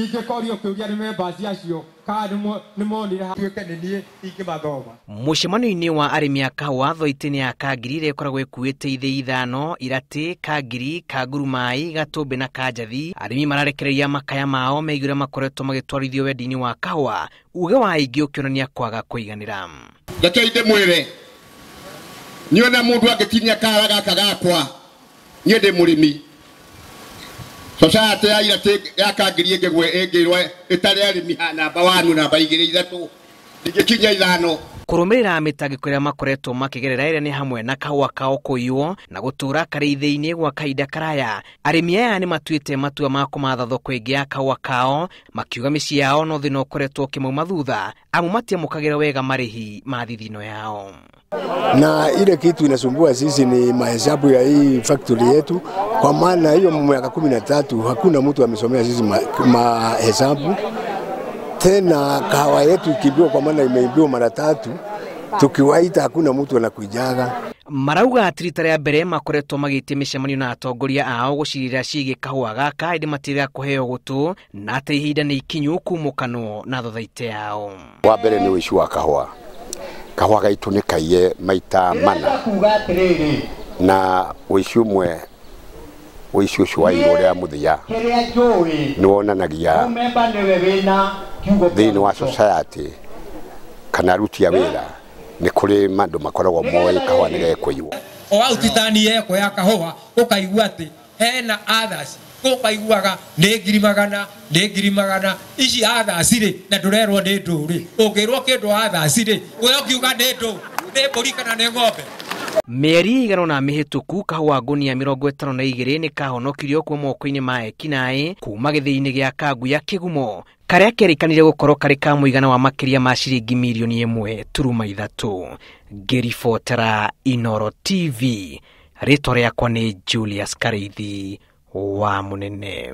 ingĩkorio kĩũria nĩ members acio kana nĩ monire tuĩke nĩ niĩ ingĩmathoma. Mũcemanio-inĩ wa arĩmi a kahũa Thwaite-inĩ ya Kangiri ĩrĩa ĩkoragwo ĩkuĩte ithĩi ithano: Iratĩ, Kangiri, Kangurumai, Gatũmbĩ na Kanjathi, arĩmi mararekereria makaya mao megiĩ ũrĩa makoretwo magĩtwarithio wendi-inĩ wa kahũa, uge wa aingĩ ũkĩonania kwaga kũiganĩra. Reke ndĩmwĩre niona mũndũ angĩtinia kara gaka gakwa niĩ ndĩ mũrĩmi. Society ya Iratĩ ya Kangiri ĩngĩrwo ĩtarĩ arĩmi namba 1 namba 2 3 ndingĩkinya 5. Kũrũmĩrĩra mĩtangĩko ĩrĩa makoretwo makĩgerera ĩrĩa nĩ hamwe na kahũa kao kũiywo na gũtũũra karĩ ithĩi-inĩ gwa kahinda karaya, arĩmi aya nĩ matuĩte matua ma kũmatha thoko ĩngĩ ya kahũa kao, makiuga mĩciĩ yao no thĩna ũkoretwo ũkĩmauma thutha amu matiamũkagĩra wega marĩhi ma thithino yao. Na ile kitu inasumbua sisi ni mahesabu ya hii factory yetu, kwa maana hiyo miaka 13 hakuna mtu amesomea sisi mahesabu. Tena kahawa yetu ikibiwa kwa maana imeibiwa mara 3, tukiwaita hakuna mtu anakuijaga. Marauga atĩ rita rĩa mbere makoretwo magĩtia mĩcemanio na atongoria ao gũcirĩra ciĩgiĩ kahũa gaka ĩndĩ matiga kũheo gũtũ na atĩ ihinda nĩ ikinyu kumũkanwo na Thothaite yao. Wa mbere nĩ ũici wa kahũa. Kahũa gaitũ nĩ kaiye maita mana, na ũici ũmwe ũici ũcio wa iro rĩa mũthia nĩ wonanagia thĩinĩ wa society kana aruti a wĩra nĩ kũrĩ andũ makoragwo moĩ kahũa nĩ gekũiywo. O autitani yeko ya kahũa ũkaigua atĩ hena others ũkaiguaga nĩ ngiri magana ici others rĩ na ndũrerwo nĩ ndũrĩ ũngĩrwo kĩndũ others rĩ we ũkiuga nĩ ndũ nĩ mbũri kana nĩ ng'ombe. Mĩeri igana na mĩhĩtũku kahũa ngũnia 52 nĩ kahonokirio kuuma moko-inĩ ma ekinaĩ kuuma gĩthĩi-inĩ gĩa Kanguya Kĩgumo karĩa kerĩkanire gũkorwo karĩ ka mũigana wa makĩria ma ciringi mirioni 1.3. Ngĩribotera Inooro TV, rĩtwa rĩakwa nĩ Julius Kareithi wa Mũnene.